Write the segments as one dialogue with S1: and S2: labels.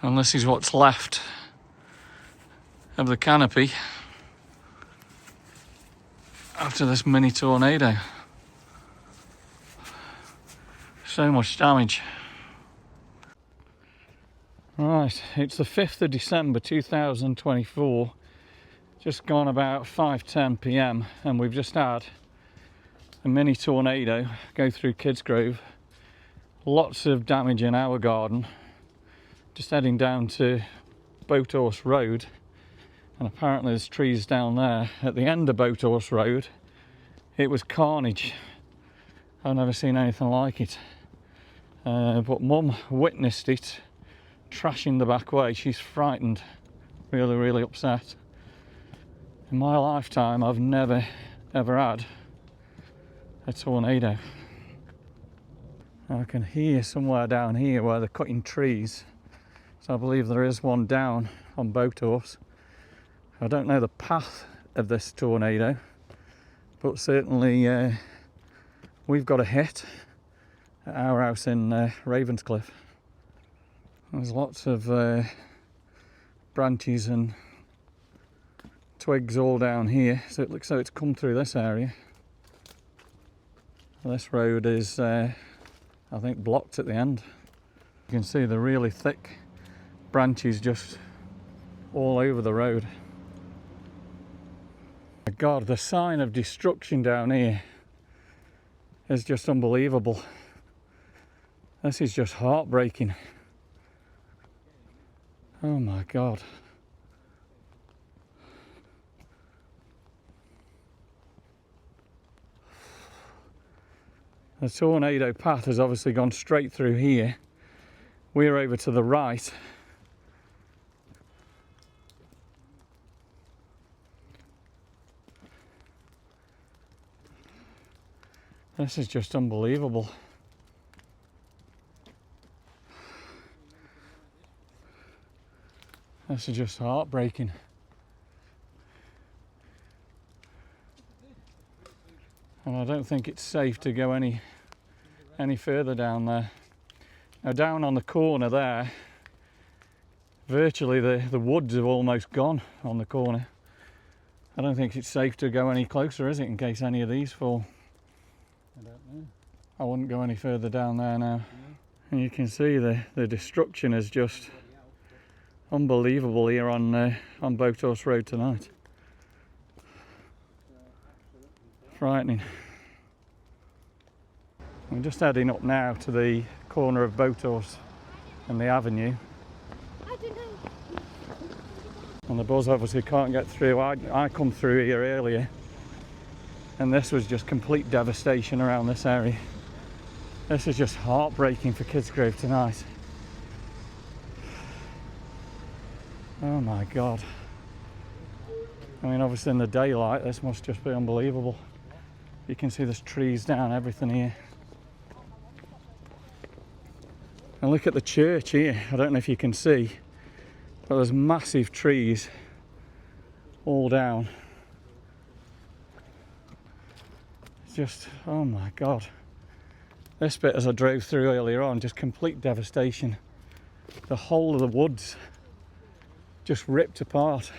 S1: And this is what's left of the canopy after this mini tornado. So much damage. Right, it's the 5th of December 2024, just gone about 5:10 p.m. and we've just had a mini tornado go through Kidsgrove. Lots of damage in our garden. Just heading down to Boathorse Road, and apparently there's trees down there at the end of Boathorse Road. It was carnage. I've never seen anything like it. But Mum witnessed it trashing the back way. She's frightened, really upset. In my lifetime I've never ever had a tornado. I can hear somewhere down here where they're cutting trees, so I believe there is one down on Boathorse. I don't know the path of this tornado, but certainly we've got a hit at our house in Ravenscliffe. There's lots of branches and twigs all down here, so it looks like it's come through this area. This road is I think blocked at the end. You can see the really thick branches just all over the road. My God, the sign of destruction down here is just unbelievable. This is just heartbreaking. Oh my God. The tornado path has obviously gone straight through here. We're over to the right. This is just unbelievable. This is just heartbreaking. And I don't think it's safe to go any further down there. Now down on the corner there, virtually the woods have almost gone on the corner. I don't think it's safe to go any closer, is it, in case any of these fall?
S2: I don't know.
S1: I wouldn't go any further down there now. No. And you can see the destruction is just unbelievable here on Boathorse Road tonight. Frightening. I'm just heading up now to the corner of Boathorse and the avenue. And the bus obviously can't get through. I come through here earlier and this was just complete devastation around this area. This is just heartbreaking for Kidsgrove tonight. Oh my God. I mean, obviously in the daylight this must just be unbelievable. You can see there's trees down, everything here. And look at the church here. I don't know if you can see, but there's massive trees all down. It's just, oh my God. This bit as I drove through earlier on, just complete devastation. The whole of the woods just ripped apart.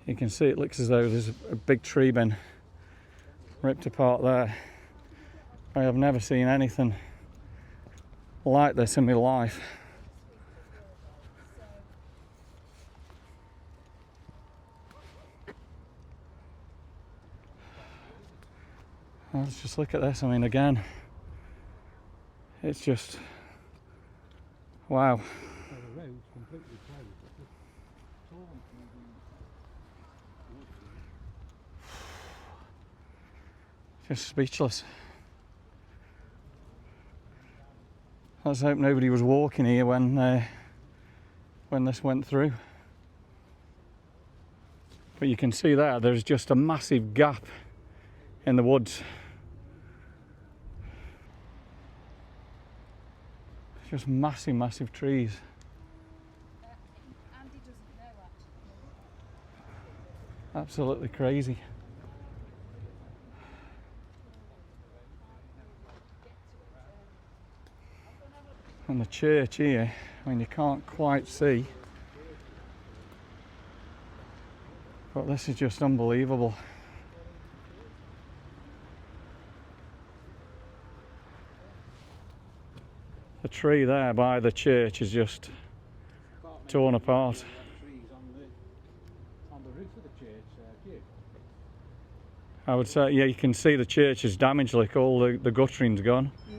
S1: You can see it looks as though there's a big tree been ripped apart there. I have never seen anything like this in my life. Let's just look at this. I mean, again, it's just wow.
S2: The road's completely closed.
S1: Just speechless. Let's hope nobody was walking here when this went through. But you can see there's just a massive gap in the woods. Just massive trees.
S3: Andy doesn't know actually.
S1: Absolutely crazy. And the church here, I mean, you can't quite see, but this is just unbelievable. The tree there by the church is just torn apart.
S2: On the roof of the church, Jim.
S1: I would say, yeah, you can see the church is damaged, like all the guttering's gone.
S3: Yeah,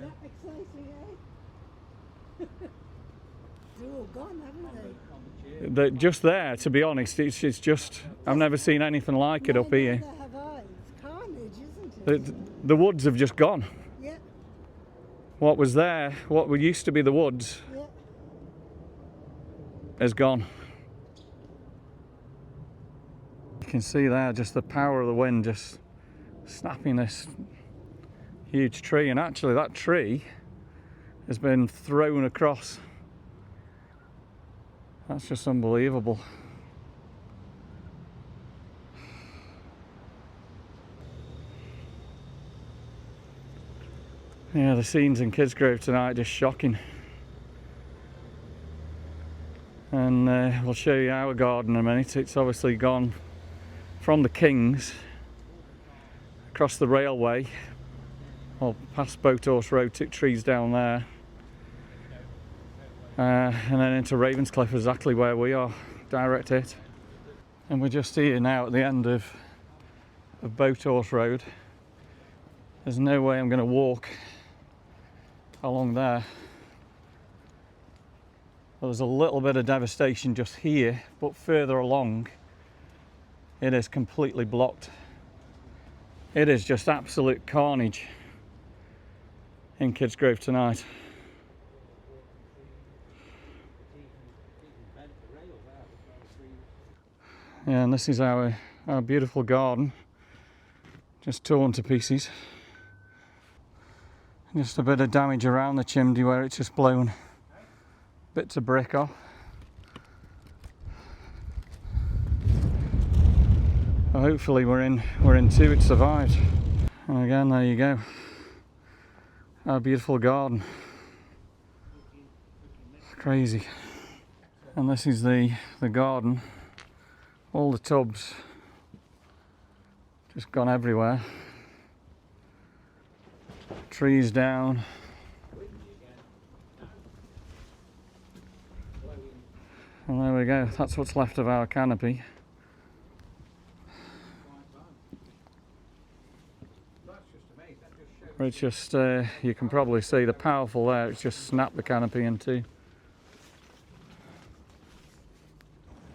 S3: that exciting, eh? They're all gone, haven't they?
S1: Just there, to be honest, it's just, I've never seen anything like it up here.
S3: Neither have I. It's carnage, isn't it?
S1: The woods have just gone.
S3: Yeah,
S1: What was there, what used to be the woods,
S3: yeah.
S1: is gone. You can see there just the power of the wind just snapping this huge tree, and actually that tree has been thrown across. That's just unbelievable. Yeah, the scenes in Kidsgrove tonight just shocking. And we'll show you our garden in a minute. It's obviously gone from the Kings across the railway, or past Boathorse Road, took trees down there, and then into Ravenscliffe, exactly where we are, direct hit. And we're just here now at the end of Boathorse Road. There's no way I'm going to walk along there. Well, there's a little bit of devastation just here, but further along it is completely blocked. It is just absolute carnage in Kidsgrove tonight. Yeah, and this is our beautiful garden, just torn to pieces. Just a bit of damage around the chimney where it's just blown bits of brick off. Well, hopefully we're in two, it survived. And again, there you go, our beautiful garden. It's crazy. And this is the garden. All the tubs just gone everywhere. Trees down. And there we go, that's what's left of our canopy. It's just, you can probably see the powerful there, it's just snapped the canopy in two.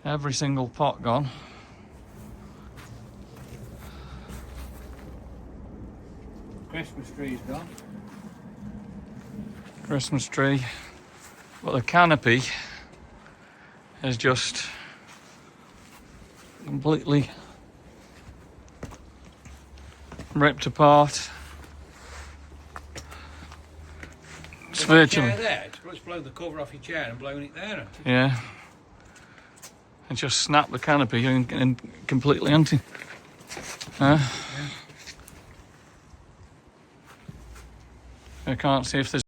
S1: Every single pot gone.
S2: Christmas tree's gone.
S1: Christmas tree. But the canopy is just completely ripped apart. It's virtually
S2: There. It's blown the cover off your chair and blown it there.
S1: yeah. It just snapped the canopy and completely empty. I can't see if there's